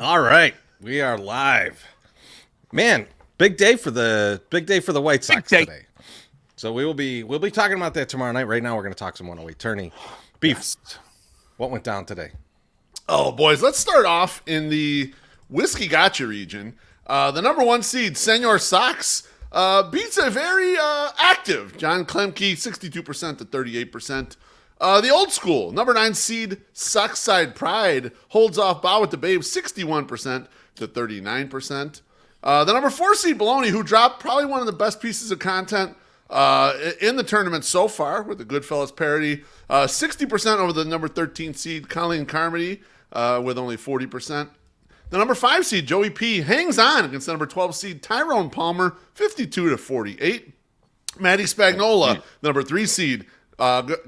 All right, we are live. Man, big day for the White Sox day. today. So we'll be talking about that tomorrow night. Right now, we're going to talk some 108 tourney beef. Yes. What went down today? Oh, boys, let's start off in the Whiskey Gotcha region. The number one seed, Senor Sox, beats a very active John Klemke, 62% to 38%. The old school, number 9 seed, Sockside Pride, holds off Bow with the Babe, 61% to 39%. The number 4 seed, Baloney, who dropped probably one of the best pieces of content in the tournament so far with the Goodfellas parody, 60% over the number 13 seed, Colleen Carmody, with only 40%. The number 5 seed, Joey P, hangs on against the number 12 seed, Tyrone Palmer, 52 to 48. Maddie Spagnola, the number 3 seed,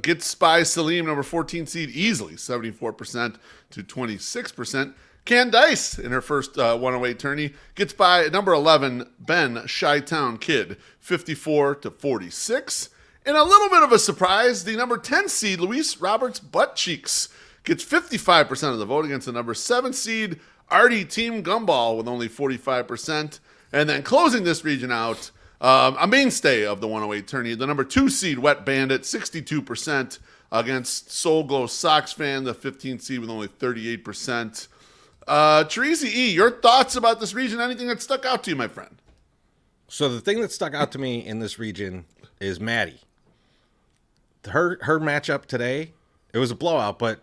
gets by Salim, number 14 seed, easily, 74% to 26%. Candice, in her first 108 tourney, gets by number 11, Ben Chi-Town Kid, 54 to 46. And a little bit of a surprise, the number 10 seed, Luis Roberts Butt Cheeks, gets 55% of the vote against the number 7 seed, Artie Team Gumball, with only 45%. And then closing this region out, a mainstay of the 108 tourney, the number 2 seed, Wet Bandit, 62% against Soul Glow Sox Fan, the 15th seed, with only 38%. Teresi E., your thoughts about this region? Anything that stuck out to you, my friend? So the thing that stuck out to me in this region is Maddie. Her matchup today, it was a blowout, but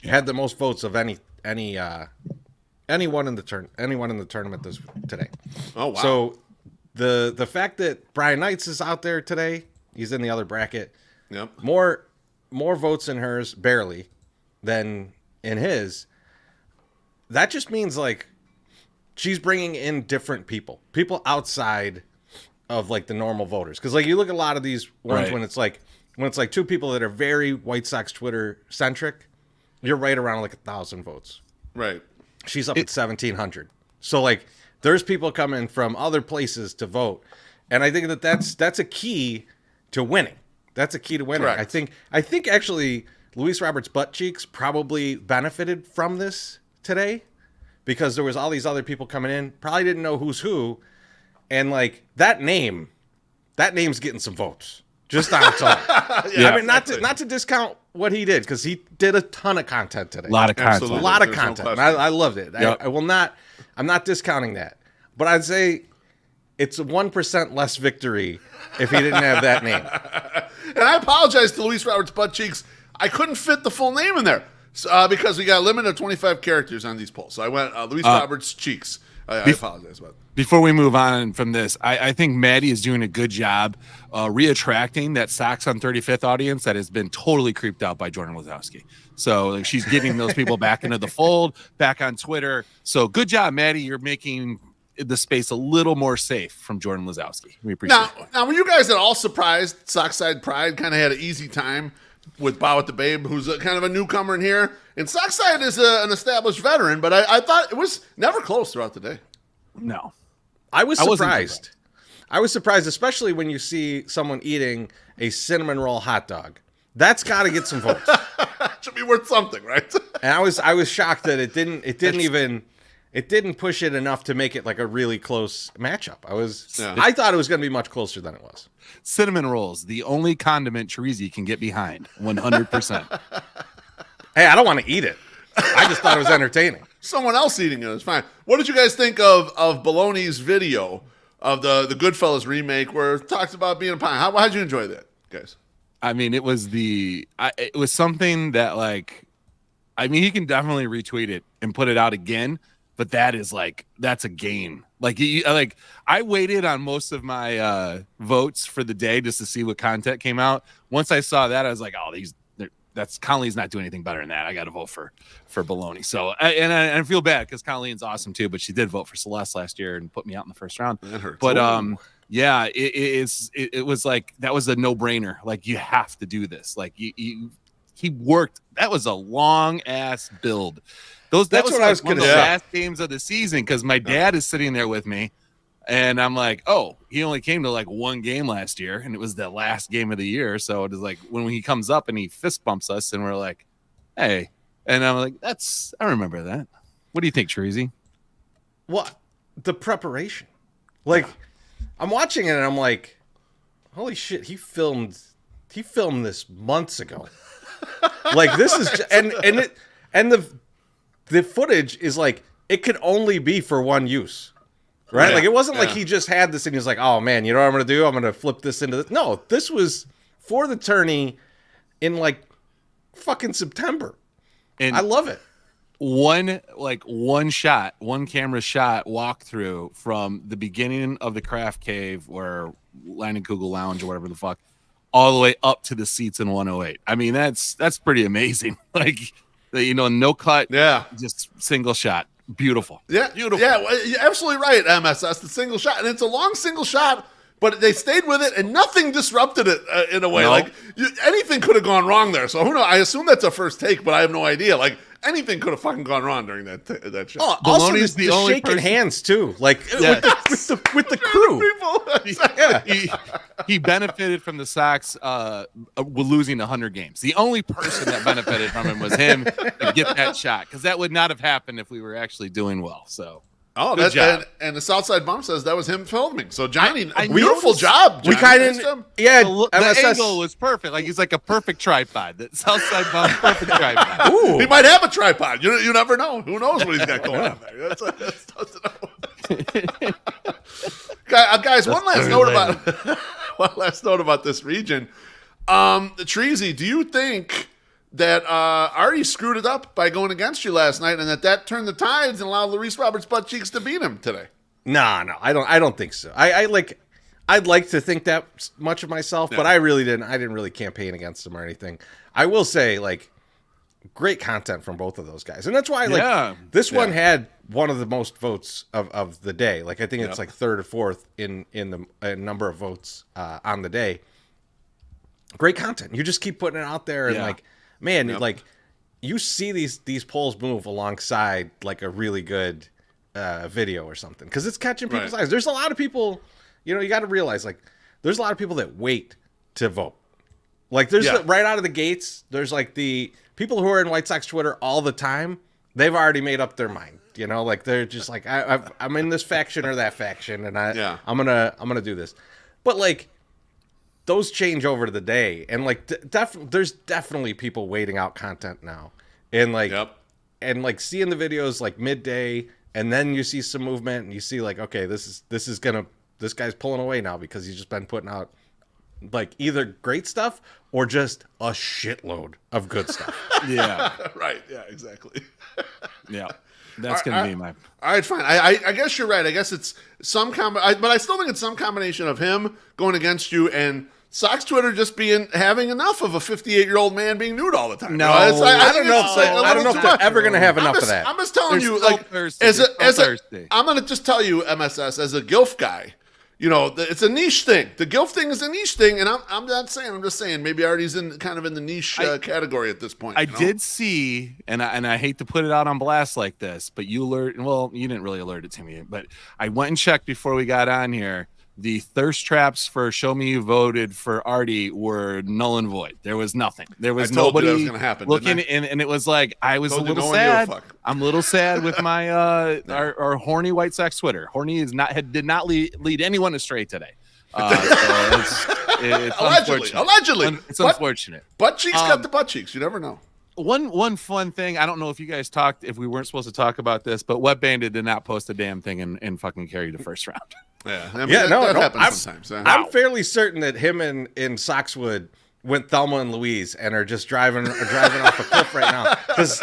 had the most votes of anyone in the tournament today. Oh, wow. So the fact that Brian Knights is out there today, he's in the other bracket. Yep. More votes in hers, barely, than in his. That just means like she's bringing in different people outside of like the normal voters. Because like you look at a lot of these ones Right. when it's like 2 people that are very White Sox Twitter centric, you're right around like 1,000 votes. Right. She's up at 1,700. So like there's people coming from other places to vote, and I think that's a key to winning. That's a key to winning. Correct. I think actually Luis Roberts Butt Cheeks probably benefited from this today because there was all these other people coming in, probably didn't know who's who, and like that name's getting some votes just on its own. Yeah, I mean, exactly. not to discount what he did, because he did a ton of content today. A lot of content. Absolutely. A lot of There's no content. And question. I loved it. Yep. I'm not discounting that. But I'd say it's a 1% less victory if he didn't have that name. And I apologize to Luis Roberts Butt Cheeks. I couldn't fit the full name in there because we got a limit of 25 characters on these polls. So I went Luis Roberts Cheeks. I apologize about that. Before we move on from this, I think Maddie is doing a good job reattracting that Sox on 35th audience that has been totally creeped out by Jordan Lazowski. So like, she's getting those people back into the fold, back on Twitter. So good job, Maddie. You're making the space a little more safe from Jordan Lazowski. We appreciate it. Now, were you guys at all surprised Sockside Pride kind of had an easy time with Bow with the Babe, who's kind of a newcomer in here? And Sockside is an established veteran, but I thought it was never close throughout the day. No. I was wasn't surprised. I was surprised, especially when you see someone eating a cinnamon roll hot dog. That's got to get some votes. Should be worth something, right? And I was shocked that it didn't push it enough to make it like a really close matchup. I thought it was going to be much closer than it was. Cinnamon rolls, the only condiment Teresi can get behind, 100%. Hey, I don't want to eat it. I just thought it was entertaining. Someone else eating it is fine. What did you guys think of Baloney's video of the Goodfellas remake where it talks about being a pie? How'd you enjoy that, guys? I mean, it was something that like, I mean, he can definitely retweet it and put it out again, but that's a game. Like, I waited on most of my votes for the day just to see what content came out. Once I saw that, I was like, oh, that's Colleen's not doing anything better than that. I got to vote for Baloney. So, I feel bad because Colleen's awesome too, but she did vote for Celeste last year and put me out in the first round. That hurts. But yeah, it was like that was a no brainer. Like you have to do this. Like he worked. That was a long ass build. That's what like I was one of gonna the say. last games of the season because my dad is sitting there with me. And I'm like, oh, he only came to like one game last year, and it was the last game of the year. So it is like when he comes up and he fist bumps us, and we're like, hey. And I'm like, I remember that. What do you think, Teresi? What? The preparation. Like, I'm watching it and I'm like, holy shit, he filmed this months ago. Like, this is and the footage is like, it could only be for one use. Right? Yeah, Like, it wasn't like yeah. he just had this and he was like, oh man, you know what I'm going to do? I'm going to flip this into this. No, this was for the tourney in like fucking September. And I love it. one camera shot walkthrough from the beginning of the craft cave or Leinenkugel Lounge or whatever the fuck, all the way up to the seats in 108. I mean, that's pretty amazing. Like, no cut. Yeah. Just single shot. Beautiful. Yeah, Beautiful. Yeah, well, you're absolutely right, MSS. The single shot, and it's a long single shot, but they stayed with it, and nothing disrupted it in a way. No. Like anything could have gone wrong there. So who knows? I assume that's a first take, but I have no idea. Like anything could have fucking gone wrong during that shot. Oh, also Baloney's the the only shaking person- hands too, like Yeah. with the crew. People. He benefited from the Sox losing 100 games. The only person that benefited from him was him to get that shot, because that would not have happened if we were actually doing well. So Oh, Good that's job. and the Southside Bump says that was him filming. So Johnny, I beautiful noticed- job. We Johnny. kind Nice of job. yeah. the MSS angle was perfect. Like, he's like a perfect tripod. That Southside Bump, perfect tripod. Ooh. He might have a tripod. You never know. Who knows what he's got going on there? That's tough to know. Guys, one last note about this region. Treasy, do you think that Artie screwed it up by going against you last night, and that turned the tides and allowed Luis Roberts' butt cheeks to beat him today? No, I don't think so. I'd like to think that much of myself, but I didn't really campaign against him or anything. I will say, like, great content from both of those guys, and that's why this one had one of the most votes of the day. Like, I think it's like third or fourth in the number of votes on the day. Great content. You just keep putting it out there, and like, man, like, you see these polls move alongside like a really good video or something, because it's catching people's eyes. There's a lot of people, you got to realize, like, there's a lot of people that wait to vote. Like, there's right out of the gates, there's like the people who are in White Sox Twitter all the time. They've already made up their mind. Like, they're just like, I'm in this faction or that faction, and I'm gonna do this. But like, those change over to the day, and like, there's definitely people waiting out content now, and like, and like seeing the videos like midday, and then you see some movement, and you see like, okay, this guy's pulling away now because he's just been putting out like either great stuff or just a shitload of good stuff. Yeah. Right. Yeah. Exactly. Yeah. That's going to be my... All right, fine. I guess you're right. I guess it's some but I still think it's some combination of him going against you and Sox Twitter just having enough of a 58-year-old man being nude all the time. No, I don't know if they're ever going to have enough of that. I'm just telling you, still like, thirsty. I'm going to just tell you, MSS, as a GILF guy, it's a niche thing. The GILF thing is a niche thing, and I'm not saying. I'm just saying maybe Artie's in the niche category at this point. I did see, and I hate to put it out on blast like this, but you didn't really alert it to me, but I went and checked before we got on here. The thirst traps for Show Me You Voted for Artie were null and void. There was nothing. There was nobody that was going to happen, looking, and it was like, I was a little sad. I'm a little sad with my our horny White Sox Twitter. Horny did not lead anyone astray today. So it's allegedly, it's unfortunate. Butt cheeks got the butt cheeks. You never know. One fun thing, I don't know if you guys talked, if we weren't supposed to talk about this, but Wet Bandit did not post a damn thing and fucking carry the first round. Yeah, that happens sometimes. I'm fairly certain that him and Soxwood went Thelma and Louise and are just driving off a cliff right now, because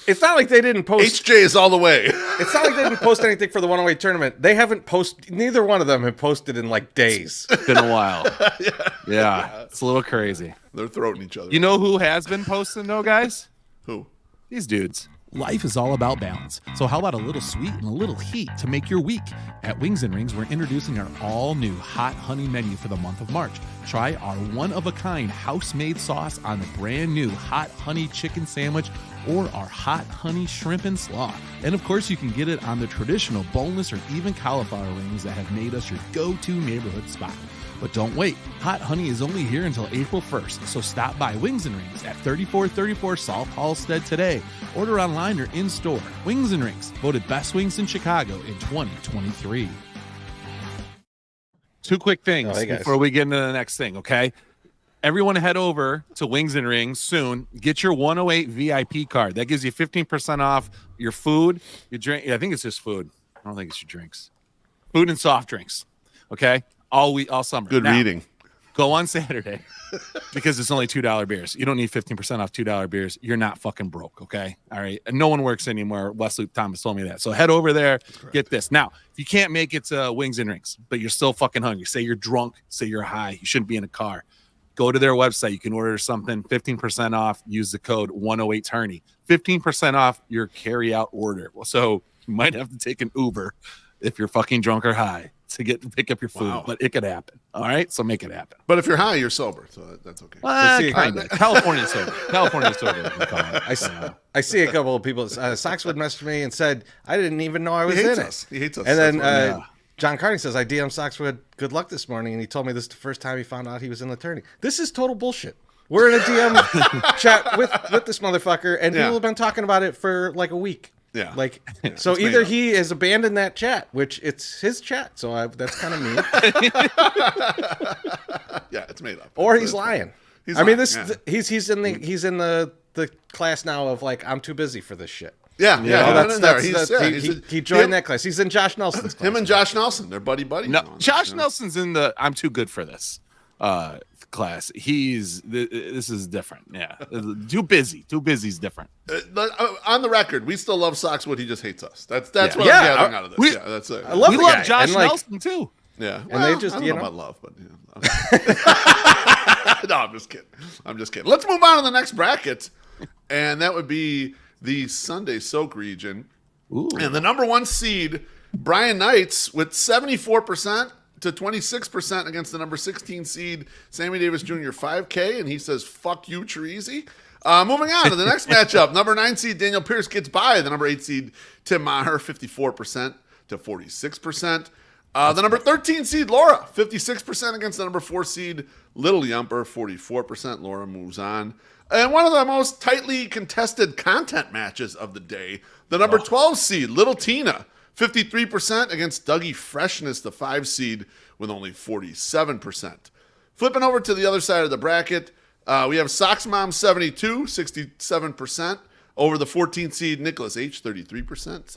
it's not like they didn't post. HJ is all the way. It's not like they didn't post anything for the 108 tournament. They haven't posted. Neither one of them have posted in like days. It's been a while. Yeah, it's a little crazy. They're throwing each other. You know who has been posting though, guys? Who? These dudes. Life is all about balance. So how about a little sweet and a little heat to make your week? At Wings and Rings, we're introducing our all-new hot honey menu for the month of March. Try our one-of-a-kind house-made sauce on the brand-new hot honey chicken sandwich or our hot honey shrimp and slaw. And of course, you can get it on the traditional boneless or even cauliflower wings that have made us your go-to neighborhood spot. But don't wait. Hot Honey is only here until April 1st, so stop by Wings and Rings at 3434 South Halstead today. Order online or in-store. Wings and Rings, voted best wings in Chicago in 2023. Two quick things hey, guys. before we get into the next thing, okay? Everyone head over to Wings and Rings soon. Get your 108 VIP card. That gives you 15% off your food, your drink. I think it's just food. I don't think it's your drinks. Food and soft drinks, okay? All summer. Good now, reading. Go on Saturday because it's only $2 beers. You don't need 15% off $2 beers. You're not fucking broke, okay? All right. And no one works anymore. Wesley Thomas told me that. So head over there, get this. Now, if you can't make it to Wings and Rings, but you're still fucking hungry, say you're drunk, say you're high, you shouldn't be in a car. Go to their website. You can order something, 15% off. Use the code 108TOURNEY. 15% off your carry-out order. So you might have to take an Uber if you're fucking drunk or high to pick up your food, but it could happen. All right, so make it happen. But if you're high, you're sober, so that's okay. Kinda. California sober. California sober. I see a couple of people. Soxwood messaged me and said, I didn't even know I was He hates in us. it. He hates us. And That's then John Carney says, I DM Soxwood, good luck this morning. And he told me this is the first time he found out he was an attorney. This is total bullshit. We're in a DM chat with this motherfucker, and people have been talking about it for like a week. Yeah. Like, so either he has abandoned that chat, which it's his chat, so that's kind of mean. Yeah, it's made up. Or he's lying. He's I mean, lying, he's in the class now of like, I'm too busy for this shit. Yeah, He joined that class. He's in Josh Nelson's class. Him and Josh Nelson, they're buddy. No, Josh Nelson's in the I'm too good for this class. This is different. Yeah, too busy. Too busy is different. On the record, we still love Soxwood. He just hates us. That's what I'm Yeah, gathering out of this. That's it. I love We the love guy. Josh And, like, Nelson too. Yeah, And they just, I don't you know know. about love, but no, I'm just kidding. Let's move on to the next bracket, and that would be the Sunday Soak region. Ooh. And the number one seed, Brian Knights, with 74% to 26% against the number 16 seed, Sammy Davis Jr. 5K, and he says, fuck you, Treasy. Moving on to the next matchup, number 9 seed Daniel Pierce gets by the number 8 seed Tim Maher, 54% to 46%. The number 13 seed Laura, 56% against the number 4 seed Little Yumper, 44%. Laura moves on. And one of the most tightly contested content matches of the day, the number 12 seed Little Tina, 53% against Dougie Freshness, the 5 seed, with only 47%. Flipping over to the other side of the bracket, we have Sox Mom 72, 67% over the 14th seed Nicholas H, 33%.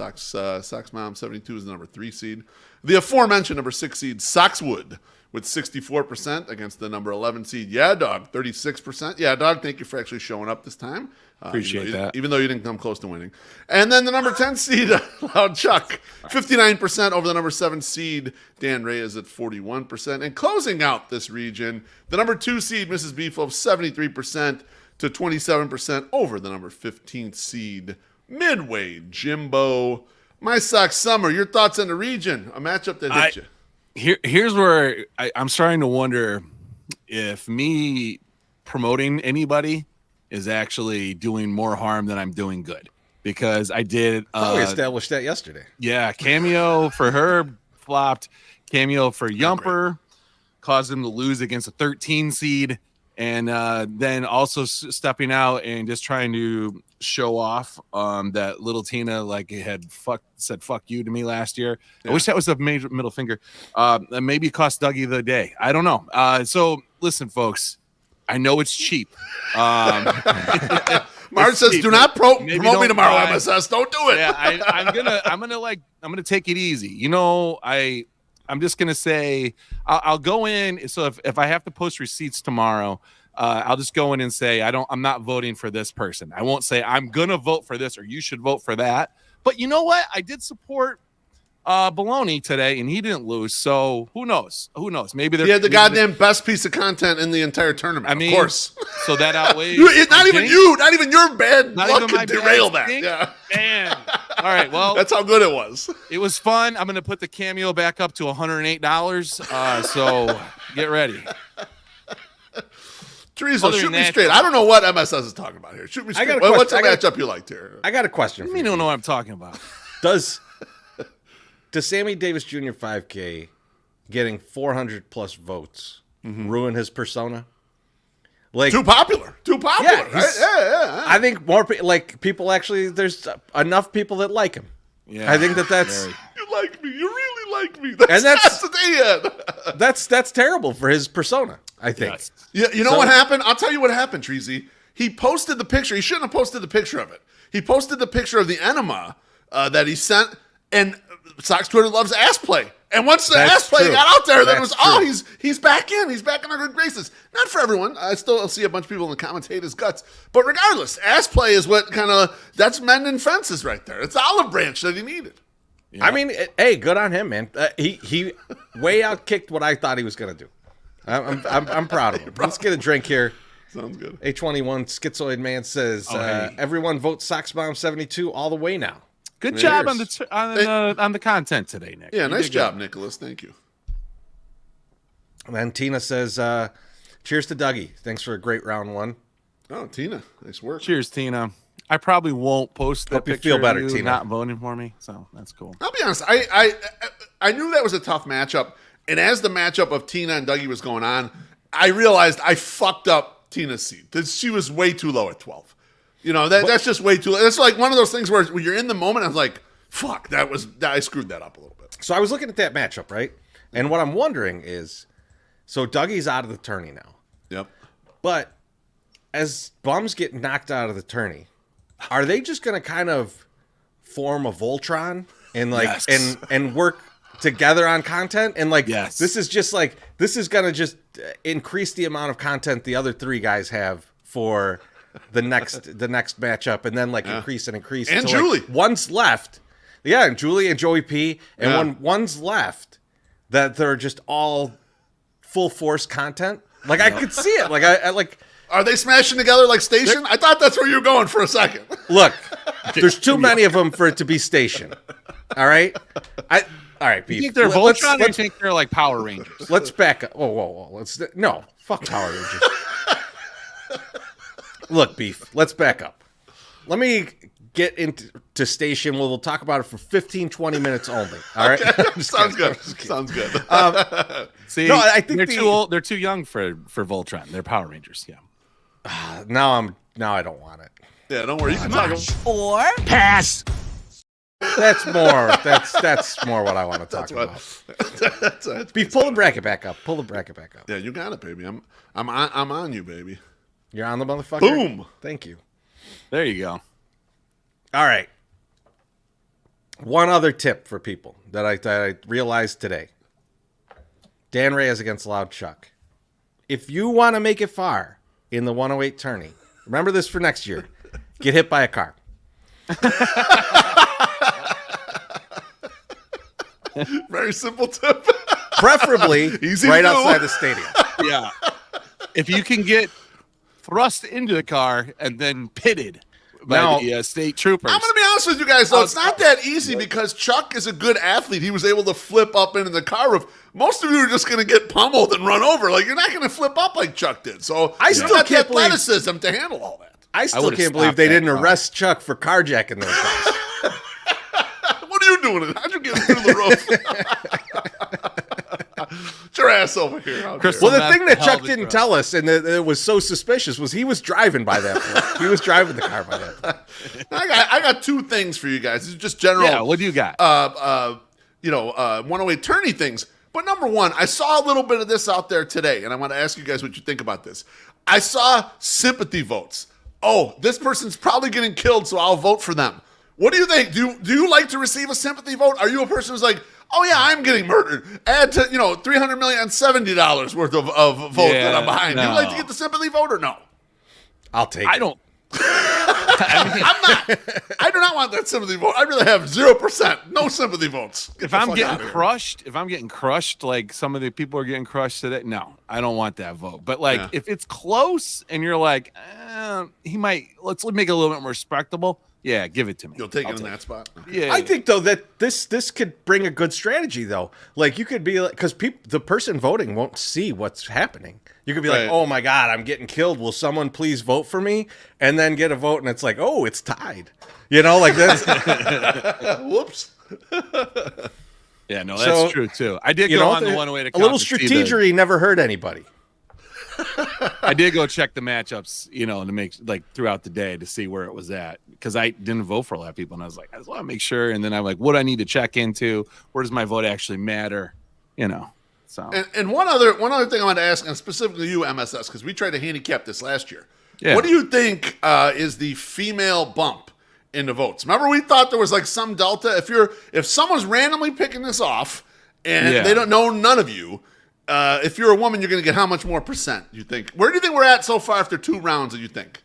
Sox Mom 72 is the number 3 seed. The aforementioned number 6 seed Soxwood with 64% against the number 11 seed Yeah Dog, 36%. Yeah Dog, thank you for actually showing up this time. Appreciate that. Even though you didn't come close to winning. And then the number 10 seed Loud Chuck, 59% over the number 7 seed Dan Reyes at 41%. And closing out this region, the number 2 seed Mrs. Beefloaf, 73% to 27% over the number 15th seed Midway Jimbo. My Sox Summer, your thoughts on the region, a matchup that hit you. Here's where I'm starting to wonder if me promoting anybody is actually doing more harm than I'm doing good, because I did. We established that yesterday. Yeah, cameo for her flopped. Cameo for Yumper caused him to lose against a 13 seed, and then also stepping out and just trying to show off that Little Tina had said fuck you to me last year. Yeah. I wish that was a major middle finger. Maybe it cost Dougie the day. I don't know. So listen, folks, I know it's cheap. Marge says, cheap. Do not promote me tomorrow, MSS. Don't do it. Yeah, I'm gonna take it easy. You know, I'm just gonna say I'll go in. So if I have to post receipts tomorrow, I'll just go in and say I'm not voting for this person. I won't say I'm gonna vote for this or you should vote for that. But you know what? I did support Baloney today, and he didn't lose. So who knows? Maybe they're the goddamn best piece of content in the entire tournament. I mean, of course. So that outweighs. not even your bad luck could derail that. Yeah. Man. All right. Well, that's how good it was. It was fun. I'm going to put the cameo back up to $108. So get ready. Teresa, shoot me straight. I don't know what MSS is talking about here. Shoot me straight. What's the matchup you liked here? I got a question. You don't know what I'm talking about. Does Sammy Davis Jr. 5K getting 400 plus votes ruin his persona? Like Too popular. Yeah, Right? Yeah. I think more people actually. There's enough people that like him. Yeah, I think that's very. You like me. You really like me. that's the day. that's terrible for his persona. I think. Yes. You know what happened? I'll tell you what happened, Treasy. He posted the picture. He shouldn't have posted the picture of it. He posted the picture of the enema that he sent, and Sox Twitter loves ass play. And once the That's ass play true. got out there, then it That's was, true. he's back in. He's back in our good graces. Not for everyone. I still see a bunch of people in the comments hate his guts. But regardless, ass play is what that's mending fences right there. It's the olive branch that he needed. I mean, hey, good on him, man. He way outkicked what I thought he was gonna do. I'm proud of him. Let's get a drink here. Sounds good. A21 Schizoid Man says, hey. everyone vote SoxBomb72 all the way now. Good job Cheers. on the content today, Nick. Yeah, You nice did job, good. Nicholas. Thank you. And then Tina says, cheers to Dougie. Thanks for a great round one. Oh, Tina, nice work. Cheers, Tina. I probably won't post that Hope you picture feel better, of you Tina. not voting for me, so that's cool. I'll be honest. I knew that was a tough matchup, and as the matchup of Tina and Dougie was going on, I realized I fucked up Tina's seat. That she was way too low at 12. You know that's just way too low. That's like one of those things where when you're in the moment, I was like, "Fuck, I screwed that up a little bit." So I was looking at that matchup, right? And what I'm wondering is, so Dougie's out of the tourney now. Yep. But as bums get knocked out of the tourney, are they just going to kind of form a Voltron and Yes. and work together on content? And Yes. this is going to just increase the amount of content the other three guys have for the next matchup, and then increase and increase. And until, Julie. one's left. Yeah, and Julie and Joey P. And Yeah. when one's left, that they're just all full force content. Like I could see it. Like I like. Are they smashing together like Station? I thought that's where you were going for a second. Look, there's too many of them for it to be Station. All right, all right, Beef. You think they're Let's- Voltron, or you let's- think they're like Power Rangers? Let's back up. Whoa. No, fuck Power Rangers. Look, Beef. Let's back up. Let me get into Station. We'll talk about it for 15, 20 minutes only. All right. Sounds good. Sounds good. See, No, I think they're the- too old. They're too young for Voltron. They're Power Rangers. Yeah. Now I don't want it. Yeah, don't worry. You can talk. Or That's more what I want to talk about. That's Beef, pull the bracket back up. yeah, you got it, baby. I'm on you, baby. You're on the motherfucker. Boom. Thank you. There you go. All right. One other tip for people that I realized today. Dan Reyes against Loud Chuck. If you want to make it far in the 108 tourney, remember this for next year. Get hit by a car. Very simple tip. Preferably Easy right to do. outside the stadium. Yeah. If you can get thrust into the car and then pitted by Now- the state troopers. I'm going to be honest with you guys, though. It's not that easy because Chuck is a good athlete. He was able to flip up into the car roof. Most of you are just going to get pummeled and run over. Like, you're not going to flip up like Chuck did. So I you still got the can't believe- athleticism to handle all that. I still would've can't believe stopped they that didn't car. arrest Chuck for carjacking those guys. What are you doing? How'd you get through the roof? Get your ass over here. How dare Crystal- Well, the That's thing that the Chuck hell didn't of a tell us, and that it was so suspicious, was he was driving by that point. He was driving the car by that point. I got two things for you guys. This is just general. Yeah, what do you got? 108 tourney things. But number one, I saw a little bit of this out there today, and I want to ask you guys what you think about this. I saw sympathy votes. Oh, this person's probably getting killed, so I'll vote for them. What do you think? Do you like to receive a sympathy vote? Are you a person who's like, oh yeah, I'm getting murdered. Add to $370 worth of vote that I'm behind. Do you like to get the sympathy vote or no? I'll take I it. don't. I do not want that sympathy vote. I'd rather have 0%, no sympathy votes. Get If the I'm fuck getting outta here. crushed, like some of the people are getting crushed today, no, I don't want that vote. But like, Yeah. if it's close and you're like, he might, let's make it a little bit more respectable. Yeah, give it to me. You'll take I'll it in that spot. Yeah, I think though that this could bring a good strategy though. Like you could be like, because the person voting won't see what's happening. You could be Right. like, oh my god, I'm getting killed. Will someone please vote for me? And then get a vote, and it's like, oh, it's tied. You know, like that's Whoops. Yeah, no, So, that's true too. I did go on the one way to a little see the- strategery never hurt anybody. I did go check the matchups, to make throughout the day to see where it was at because I didn't vote for a lot of people, and I was like, I just want to make sure. And then I'm like, what do I need to check into? Where does my vote actually matter? So. And one other thing I want to ask, and specifically you, MSS, because we tried to handicap this last year. Yeah. What do you think is the female bump in the votes? Remember, we thought there was like some delta. If someone's randomly picking this off and they don't know none of you. If you're a woman, you're going to get how much more percent, you think? Where do you think we're at so far after 2 rounds, do you think?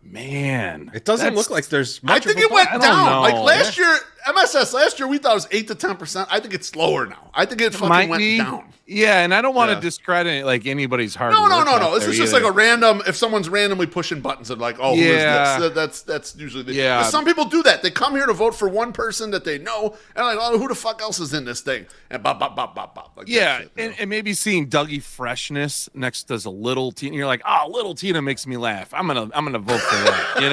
Man. It doesn't look like there's much I think of a it went bump. down. Like last year, MSS, last year we thought it was 8 to 10%. I think it's lower now. I think it fucking went down. Yeah, and I don't want to discredit anybody's hard No. work. This is just like a random, if someone's randomly pushing buttons and like, who is this? That's usually the. Yeah. Some people do that. They come here to vote for one person that they know, and like, who the fuck else is in this thing? And bop, bop, bop, bop, bop. Like and maybe seeing Dougie Freshness next to a little Tina, you're like, little Tina makes me laugh. I'm gonna vote for that. It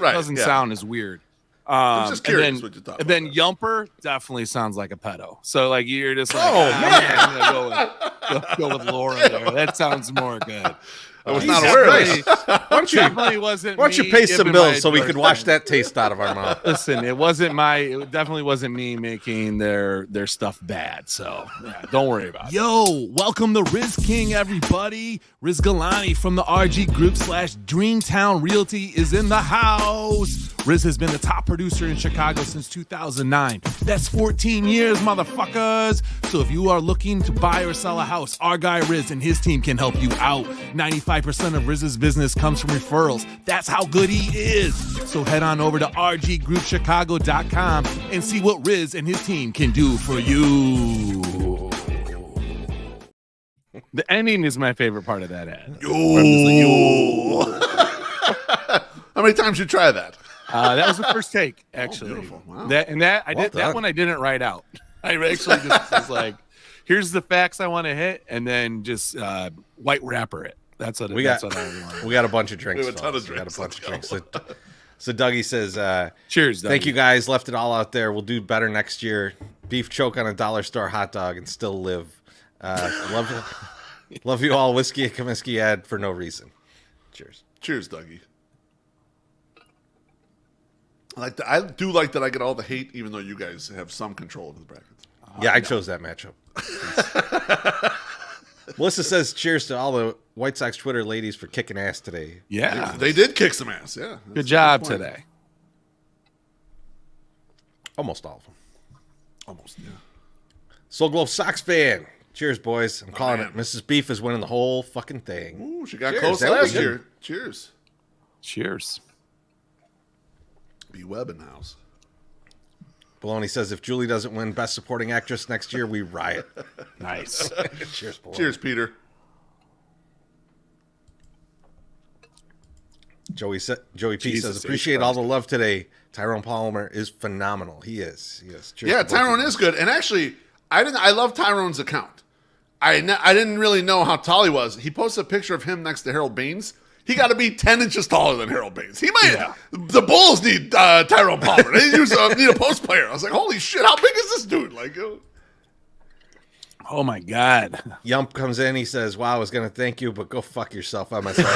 doesn't sound as weird. I'm just curious what you thought. And then Yumper definitely sounds like a pedo. So you're just like, man, I'm gonna go with Laura there. That sounds more good. I was not aware of this. Definitely wasn't. Why don't you pay some bills so we could wash that taste out of our mouth? Listen, it definitely wasn't me making their stuff bad. So don't worry about it. Yo, welcome to Riz King, everybody. Riz Galani from the RG Group / Dreamtown Realty is in the house. Riz has been the top producer in Chicago since 2009. That's 14 years, motherfuckers. So if you are looking to buy or sell a house, our guy Riz and his team can help you out. 95% of Riz's business comes from referrals. That's how good he is. So head on over to rggroupchicago.com and see what Riz and his team can do for you. The ending is my favorite part of that ad. How many times you try that? That was the first take, actually. Beautiful. Wow. That one I didn't write out. I actually just was like, here's the facts I want to hit, and then just white wrapper it. That's what I want. We got a bunch of drinks. We have a ton of We got drinks. a bunch of drinks. So Dougie says, cheers, Dougie. Thank you guys. Left it all out there. We'll do better next year. Beef choke on a dollar store hot dog and still live. Love you all. Whiskey and Comiskey ad for no reason. Cheers. Cheers, Dougie. I do like that I get all the hate, even though you guys have some control of the brackets. Yeah, I chose that matchup. Melissa says, cheers to all the White Sox Twitter ladies for kicking ass today. Yeah. They did kick some ass, yeah. Good job today. Almost all of them. Almost, yeah. Soul Glow Sox fan. Cheers, boys. I'm calling man. it. Mrs. Beef is winning the whole fucking thing. Ooh, she got Cheers. close That was last good. year. Cheers. Cheers. B. Webb in the house. Baloney says, if Julie doesn't win Best Supporting Actress next year, we riot. Nice. Cheers, Baloney. Cheers, Peter. Joey P Jesus says, appreciate all the love today. Tyrone Palmer is phenomenal. He is. Cheers. Yeah, Tyrone is good. And actually, I love Tyrone's account. I didn't really know how tall he was. He posted a picture of him next to Harold Baines. He got to be 10 inches taller than Harold Baines. He might. Yeah. The Bulls need Tyrone Palmer. They need a post player. I was like, holy shit, how big is this dude? Like, oh my God. Yump comes in. He says, wow, I was going to thank you, but go fuck yourself. MSS.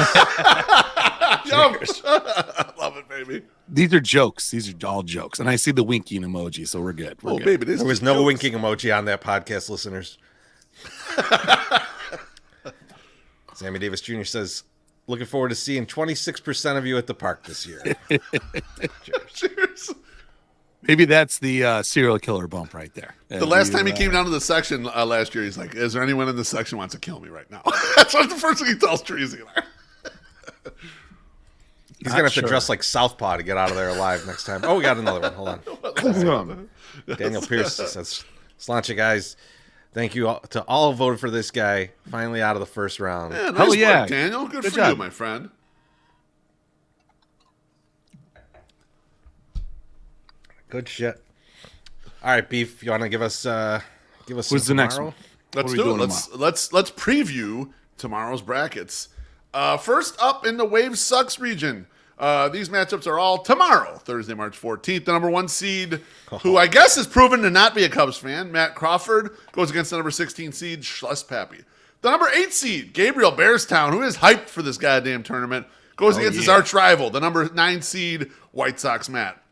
I love it, baby. These are jokes. These are all jokes. And I see the winking emoji, so we're good. We're good. Baby, There was no winking emoji on that podcast, listeners. Sammy Davis Jr. says, looking forward to seeing 26% of you at the park this year. Cheers. Maybe that's the serial killer bump right there. The last time he came down to the section last year, he's like, is there anyone in this section who wants to kill me right now? That's what the first thing he tells Treasy. He's going to have to dress like Southpaw to get out of there alive next time. Oh, we got another one. Hold on. Daniel Pierce says, Slancha guys, thank you all, to all who voted for this guy. Finally out of the first round. Yeah, nice work, Daniel. Good for job. you, my friend. Good shit. All right, Beef, you want to give us some Who's the tomorrow? next one? Let's What are we do it. doing Let's preview tomorrow's brackets. First up in the Wave Sucks region, These matchups are all tomorrow, Thursday, March 14th. The number 1 seed, who I guess has proven to not be a Cubs fan, Matt Crawford, goes against the number 16 seed, Schloss-Pappy. The number 8 seed, Gabriel Bearstown, who is hyped for this goddamn tournament, goes against his arch rival, the number 9 seed, White Sox Matt.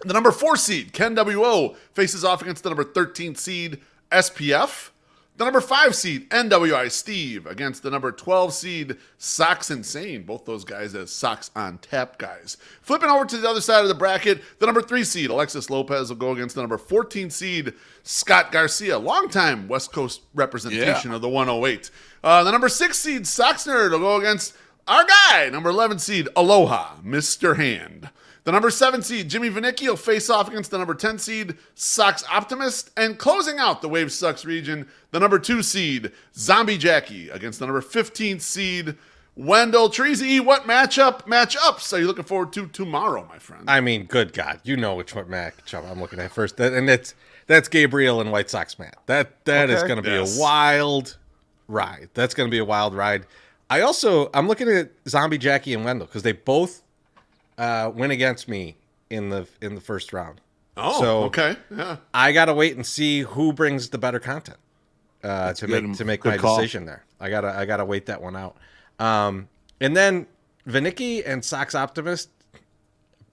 The number 4 seed, Ken W.O., faces off against the number 13 seed, SPF. The number 5 seed, NWI Steve, against the number 12 seed, Sox Insane. Both those guys as Sox on Tap guys. Flipping over to the other side of the bracket, the number 3 seed, Alexis Lopez, will go against the number 14 seed, Scott Garcia. Longtime West Coast representation of the 108. The number 6 seed, Sox Nerd, will go against our guy, number 11 seed, Aloha, Mr. Hand. The number 7 seed, Jimmy Vinicki, will face off against the number 10 seed, Sox Optimist. And closing out the Wave Sucks region, the number 2 seed, Zombie Jackie, against the number 15 seed, Wendell Treasy. What matchups are you looking forward to tomorrow, my friend? I mean, good God, you know which matchup I'm looking at first. And that's Gabriel and White Sox Matt. That is going to be a wild ride. That's going to be a wild ride. I'm looking at Zombie Jackie and Wendell because they both went against me in the first round. Oh, so okay. Yeah. I gotta wait and see who brings the better content to make my decision there. I gotta wait that one out. And then Vinicki and Sox Optimist,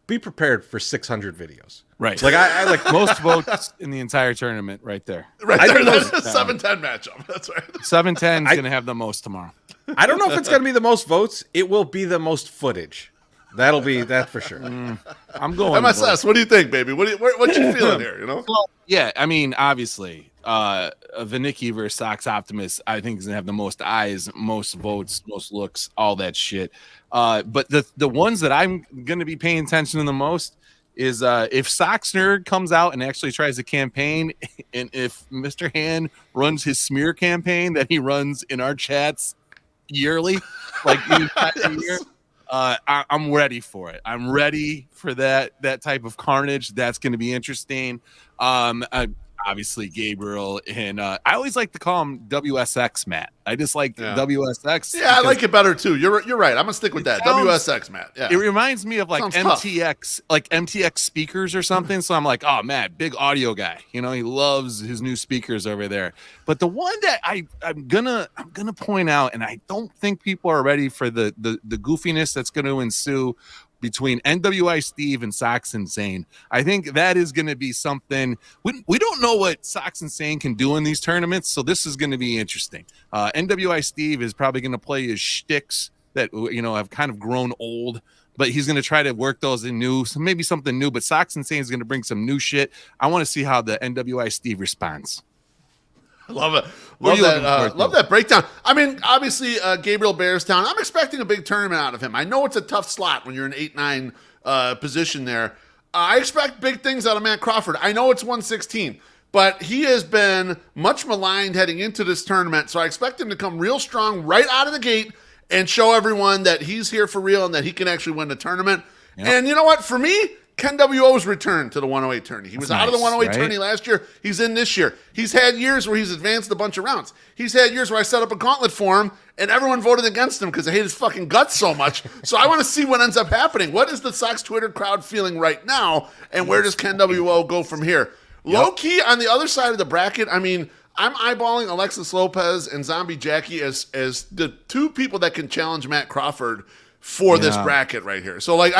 be prepared for 600 videos. Right. Like I like most votes in the entire tournament right there. Right there, that's a 7-10 matchup. That's right. 7-10 is going to have the most tomorrow. I don't know if it's gonna be the most votes. It will be the most footage. That'll be that for sure. I'm going MSS. What do you think, baby? What you feeling here? You know? Well, yeah. I mean, obviously, Vinicki versus Sox Optimist, I think is gonna have the most eyes, most votes, most looks, all that shit. But the ones that I'm gonna be paying attention to the most is if Sox Nerd comes out and actually tries a campaign, and if Mr. Hand runs his smear campaign that he runs in our chats yearly, like the entire year. I'm ready for it. I'm ready for that type of carnage. That's going to be interesting. Obviously, Gabriel and I always like to call him WSX Matt. I just like WSX. Yeah, I like it better too. You're right. I'm gonna stick with that. WSX Matt. Yeah. It reminds me of like Sounds MTX, like MTX speakers or something. So I'm like, oh Matt, big audio guy. You know, he loves his new speakers over there. But the one that I'm gonna point out, and I don't think people are ready for the goofiness that's going to ensue between NWI Steve and Sox Insane. I think that is going to be something we don't know what Sox Insane can do in these tournaments, so this is going to be interesting. NWI Steve is probably going to play his shticks that have kind of grown old, but he's going to try to work those in new, so maybe something new. But Sox Insane is going to bring some new shit. I want to see how the NWI Steve responds. I love it. Love that breakdown. I mean, obviously, Gabriel Bearstown, I'm expecting a big tournament out of him. I know it's a tough slot when you're in 8-9 position there. I expect big things out of Matt Crawford. I know it's 116, but he has been much maligned heading into this tournament, so I expect him to come real strong right out of the gate and show everyone that he's here for real and that he can actually win the tournament. Yep. And you know what? For me, Ken W.O.'s return to the 108 tourney. He was out of the 108 tourney last year. He's in this year. He's had years where he's advanced a bunch of rounds. He's had years where I set up a gauntlet for him, and everyone voted against him because they hate his fucking guts so much. So I want to see what ends up happening. What is the Sox Twitter crowd feeling right now, and where does Ken W.O. go from here? Low-key, on the other side of the bracket, I mean, I'm eyeballing Alexis Lopez and Zombie Jackie as the two people that can challenge Matt Crawford for this bracket right here. So, like,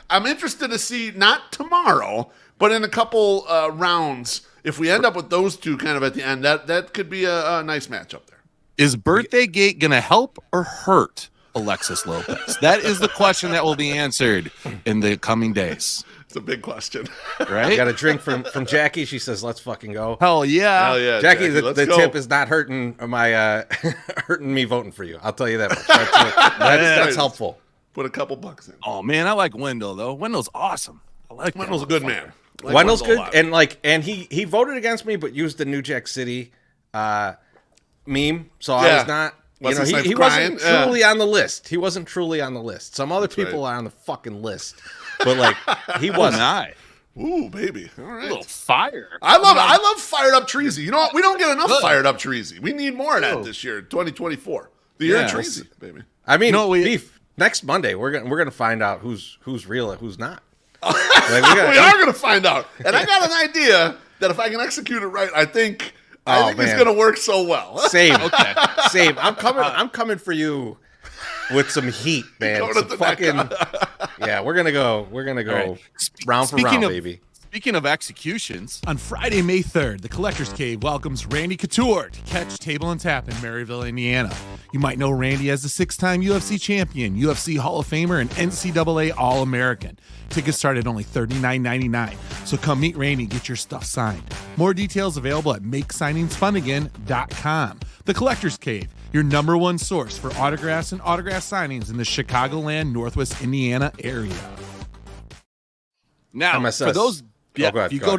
I'm interested to see, not tomorrow, but in a couple rounds, if we end up with those two kind of at the end, that could be a nice matchup there. Is Birthday Gate going to help or hurt Alexis Lopez? That is the question that will be answered in the coming days. It's a big question. Right? I got a drink from Jackie. She says, let's fucking go. Hell yeah. Hell yeah, Jackie, Jackie, the tip is not hurting my hurting me voting for you. I'll tell you that much. That's helpful. Put a couple bucks in. Oh man, I like Wendell though. Wendell's awesome. I like Wendell's a good man. Like Wendell's good, and he voted against me, but used the New Jack City meme. So I was not. He wasn't truly on the list. He wasn't truly on the list. Some other people are on the fucking list, but like he wasn't. Ooh, baby. All right. A little fire. I love fired up Treasy. You know what? We don't get enough fired up Treasy. We need more of that this year, 2024. The year of Treasy, baby. I mean, next Monday we're gonna find out who's real and who's not. Like, we are going to find out. And I got an idea that if I can execute it right, I think it's going to work so well. Same. Okay. Same. I'm coming for you with some heat, man. Some fucking, yeah, we're gonna go right. Round for round, baby. Speaking of executions, on Friday, May 3rd, the Collector's Cave welcomes Randy Couture to catch Table and Tap in Maryville, Indiana. You might know Randy as the 6-time UFC champion, UFC Hall of Famer, and NCAA All-American. Tickets start at only $39.99, so come meet Randy and get your stuff signed. More details available at MakeSigningsFunAgain.com. The Collector's Cave, your #1 source for autographs and autograph signings in the Chicagoland, Northwest Indiana area. Now, MSS. for those... Yeah, if you go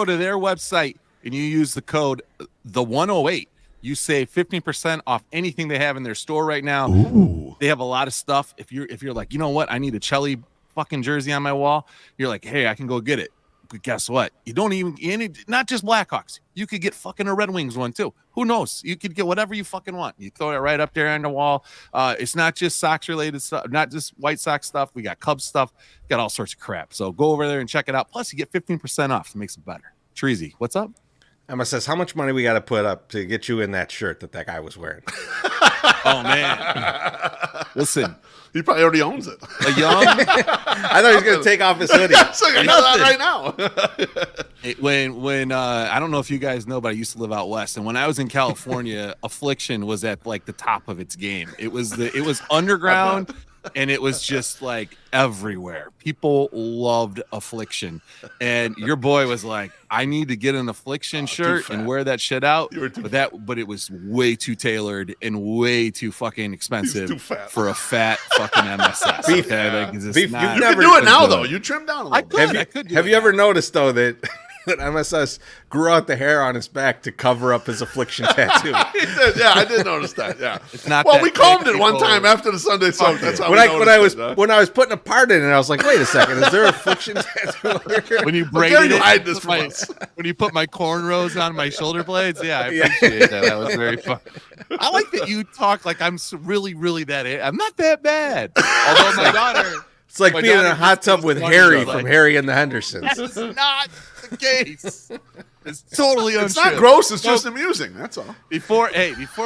to their website and you use the code the108, you save 15% off anything they have in their store right now. Ooh. They have a lot of stuff. If you're like, you know what, I need a Chelly fucking jersey on my wall, you're like, hey, I can go get it. But guess what? You don't even not just Blackhawks. You could get fucking a Red Wings one too. Who knows? You could get whatever you fucking want. You throw it right up there on the wall. It's not just Sox related stuff, not just White Sox stuff. We got Cubs stuff. Got all sorts of crap. So go over there and check it out. Plus, you get 15% off. It makes it better. Treasy, what's up? Emma says, how much money we got to put up to get you in that shirt that guy was wearing? Oh man, listen. He probably already owns it. A young. I thought he was going to take off his hoodie. It's like I know that right now. When I don't know if you guys know, but I used to live out west, and when I was in California, Affliction was at like the top of its game. It was underground, and it was just like everywhere. People loved Affliction, and your boy was like, "I need to get an Affliction shirt and wear that shit out." But it was way too tailored and way too fucking expensive for a fat fucking MSS. Beef. Okay? Like, you can do it now, though. You trim down a little bit. I could. Have you ever noticed though that MSS grew out the hair on his back to cover up his Affliction tattoo? Yeah, I did notice that. Yeah, it's not. Well, we combed it one time after the Sunday soak. That's how when I was putting a part in it, I was like, wait a second, is there Affliction tattoo here? When you braided it, hide this from us. When you put my cornrows on my shoulder blades, yeah, I appreciate that. That was very fun. I like that you talk like I'm really, really that. I'm not that bad. Although my daughter. It's like being in a hot tub with Harry from Harry and the Hendersons. That's not the case. It's totally untrue. It's not gross. It's just amusing. That's all. Before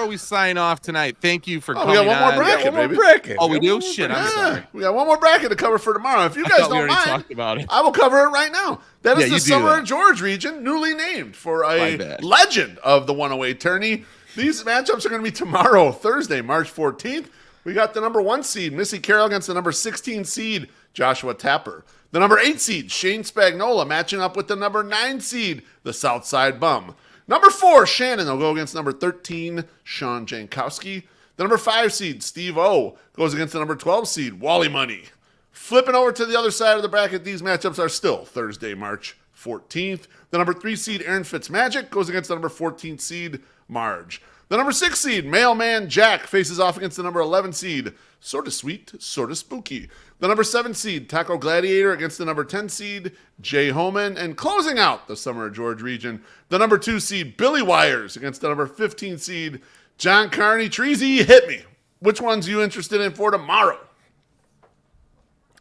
we sign off tonight, thank you for coming. We got one more bracket, baby. Oh, we do? Shit, I'm sorry. We got one more bracket to cover for tomorrow. If you guys don't mind, talked about it. I will cover it right now. That is the Summer that. George region, newly named for a legend of the 108 tourney. These matchups are going to be tomorrow, Thursday, March 14th. We got the #1 seed, Missy Carroll, against the #16 seed, Joshua Tapper. The #8 seed, Shane Spagnola, matching up with the #9 seed, the Southside Bum. #4, Shannon will go against #13, Sean Jankowski. The #5 seed, Steve O, goes against the #12 seed, Wally Money. Flipping over to the other side of the bracket, these matchups are still Thursday, March 14th. The #3 seed, Aaron Fitzmagic, goes against the #14 seed, Marge. The #6 seed, Mailman Jack, faces off against the #11 seed, Sorta Sweet, Sorta Spooky. The #7 seed, Taco Gladiator, against the #10 seed, Jay Homan. And closing out the Summer George region, the #2 seed, Billy Wires, against the #15 seed, John Carney. Treasy, hit me. Which one's you interested in for tomorrow?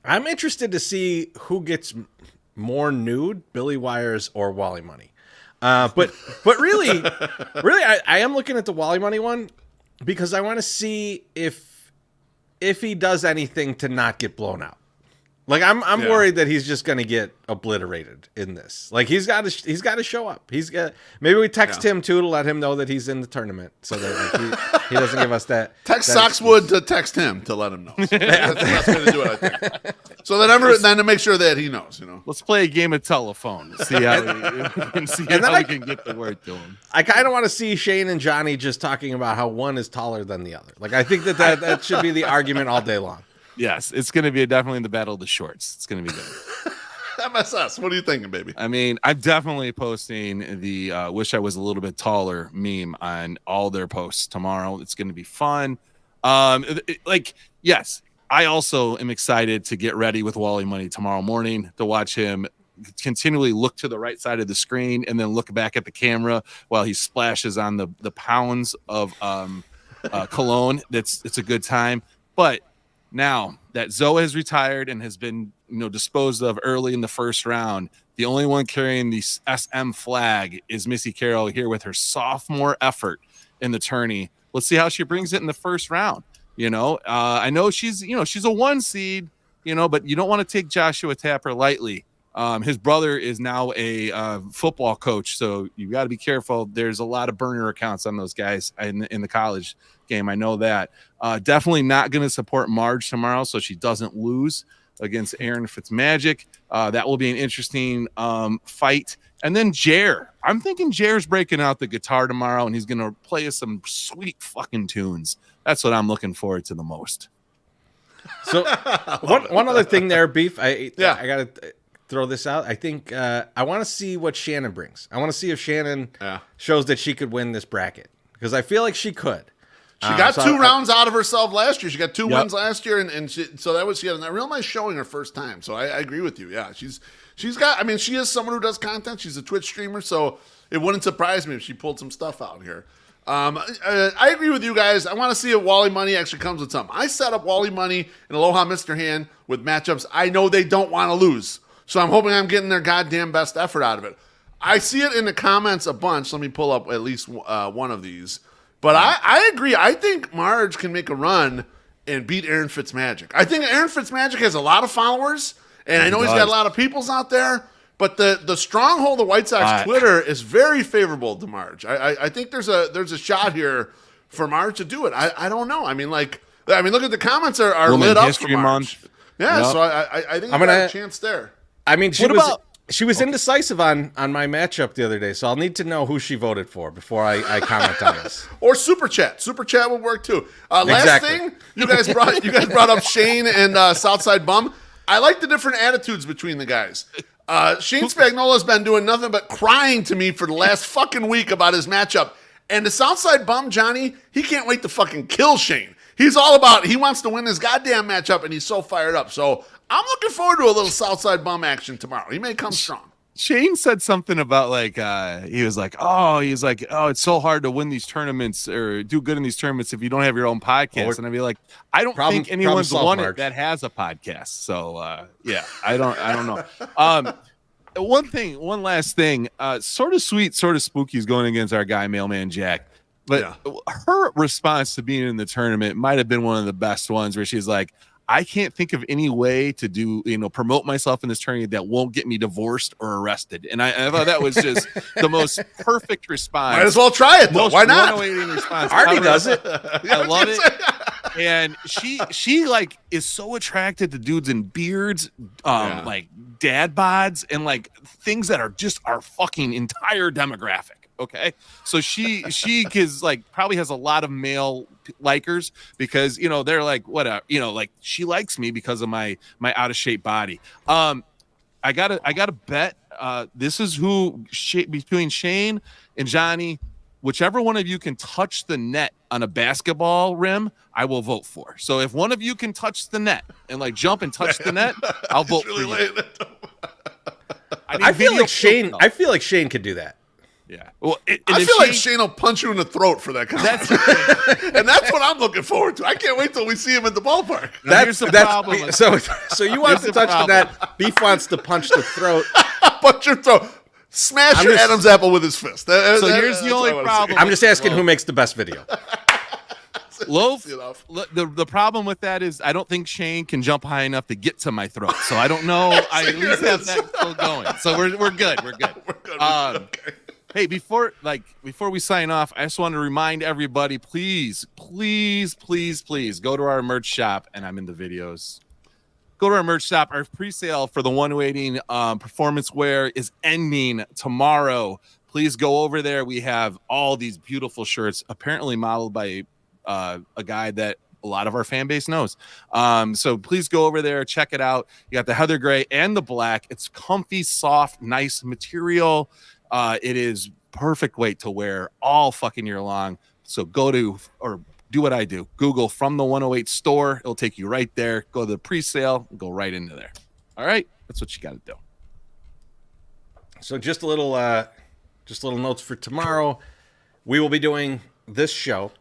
I'm interested to see who gets more nude, Billy Wires or Wally Money. But really, I am looking at the Wally Money one because I want to see if he does anything to not get blown out. Like I'm worried that he's just going to get obliterated in this. Like he's got to show up. Maybe we text him too to let him know that he's in the tournament, so that like, he doesn't give us that. Text Soxwood to text him to let him know. So that's the best way to do it, I think. So then to make sure that he knows, Let's play a game of telephone. See how we can get the word to him. I kind of want to see Shane and Johnny just talking about how one is taller than the other. Like I think that should be the argument all day long. Yes, it's going to be definitely the battle of the shorts. It's going to be good. MSS, what are you thinking, baby? I mean, I'm definitely posting the wish I was a little bit taller meme on all their posts tomorrow. It's going to be fun. Yes, I also am excited to get ready with Wally Money tomorrow morning to watch him continually look to the right side of the screen and then look back at the camera while he splashes on the pounds of cologne. It's a good time. But Now that Zoe has retired and has been, disposed of early in the first round, the only one carrying the SM flag is Missy Carroll here with her sophomore effort in the tourney. Let's see how she brings it in the first round. I know she's a 1 seed, but you don't want to take Joshua Tapper lightly. His brother is now a football coach, so you got to be careful. There's a lot of burner accounts on those guys in the college game. I know that. Definitely not going to support Marge tomorrow, so she doesn't lose against Aaron Fitzmagic. That will be an interesting fight. And then Jer. I'm thinking Jer's breaking out the guitar tomorrow, and he's going to play us some sweet fucking tunes. That's what I'm looking forward to the most. So one other thing there, Beef. I got to throw this out. I think I want to see what Shannon brings. I want to see if Shannon shows that she could win this bracket, because I feel like she could. She got 2 rounds out of herself last year. She got 2 wins last year, and she had a real nice showing her first time. So I agree with you. Yeah, she's got. I mean, she is someone who does content. She's a Twitch streamer, so it wouldn't surprise me if she pulled some stuff out here. I agree with you guys. I want to see if Wally Money actually comes with something. I set up Wally Money and Aloha Mr. Hand with matchups I know they don't want to lose. So I'm hoping I'm getting their goddamn best effort out of it. I see it in the comments a bunch. Let me pull up at least one of these. But I agree. I think Marge can make a run and beat Aaron Fitzmagic. I think Aaron Fitzmagic has a lot of followers, and I know he's got a lot of peoples out there. But the stronghold of White Sox Twitter is very favorable to Marge. I think there's a shot here for Marge to do it. I don't know. I mean, look at the comments are lit up for Marge. Month. Yeah, yep. So I think I'm gonna have a chance there. I mean, she was indecisive on my matchup the other day, so I'll need to know who she voted for before I comment on this. Or super chat. Super chat would work too. Last thing, you guys brought up Shane and Southside Bum. I like the different attitudes between the guys. Shane Spagnola's been doing nothing but crying to me for the last fucking week about his matchup. And the Southside Bum, Johnny, he can't wait to fucking kill Shane. He's all about, he wants to win his goddamn matchup, and he's so fired up. So I'm looking forward to a little Southside Bum action tomorrow. He may come strong. Shane said something about he was like, it's so hard to win these tournaments or do good in these tournaments if you don't have your own podcast. And I'd be like, I don't think anyone's won it that has a podcast. So I don't know. One last thing, sort of sweet, sort of spooky is going against our guy, Mailman Jack. But her response to being in the tournament might have been one of the best ones, where she's like, I can't think of any way to do, promote myself in this tournament that won't get me divorced or arrested. And I thought that was just the most perfect response. Might as well try it, though. Why not? Response. Artie does it. I love it. And she is so attracted to dudes in beards, like dad bods, and like things that are just our fucking entire demographic. Okay, so she is probably has a lot of male likers because they're like whatever, like she likes me because of my out of shape body. I gotta bet this is who between Shane and Johnny, whichever one of you can touch the net on a basketball rim, I will vote for. So if one of you can touch the net and jump and touch the net, I'll vote for you. I feel like Shane could do that. Yeah. Well, I feel like Shane will punch you in the throat for that comment. And that's what I'm looking forward to. I can't wait till we see him at the ballpark. Here's the problem. So you want to touch the net. Beef wants to punch the throat. Punch your throat. Smash your Adam's apple with his fist. Here's the only problem. I'm just asking who makes the best video. Loaf, the problem with that is I don't think Shane can jump high enough to get to my throat. So I don't know. I at least have that still going. So we're good. We're good. Okay. Hey, before we sign off, I just want to remind everybody, please go to our merch shop, and I'm in the videos. Go to our merch shop. Our pre-sale for the 1waiting performance wear is ending tomorrow. Please go over there. We have all these beautiful shirts, apparently modeled by a guy that a lot of our fan base knows. So please go over there, check it out. You got the heather gray and the black. It's comfy, soft, nice material. It is perfect weight to wear all fucking year long. So go to, or do what I do. Google From the 108 store. It'll take you right there. Go to the pre-sale and go right into there. All right. That's what you got to do. So just a little notes for tomorrow. We will be doing this show.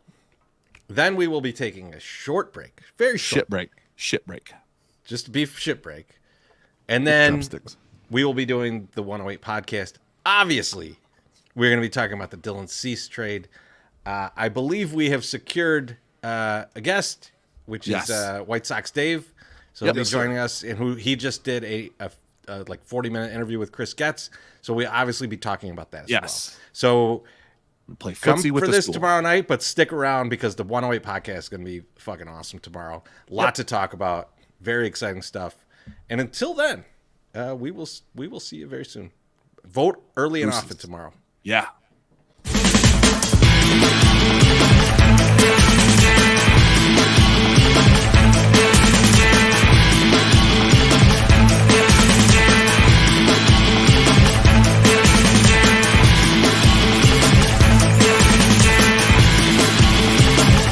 Then we will be taking a short break. Very short break. shipbreak. Just a beef shipbreak. And then Chopsticks. we will be doing the 108 podcast. Obviously, we're going to be talking about the Dylan Cease trade. I believe we have secured a guest, which is White Sox Dave. So he'll be joining us, and he just did a 40-minute interview with Chris Getz. So we'll obviously be talking about that as well. So Play come footsie with for the this school. tomorrow night, but stick around because the 108 podcast is going to be fucking awesome tomorrow. A lot to talk about. Very exciting stuff. And until then, we will see you very soon. Vote early and often tomorrow. Yeah.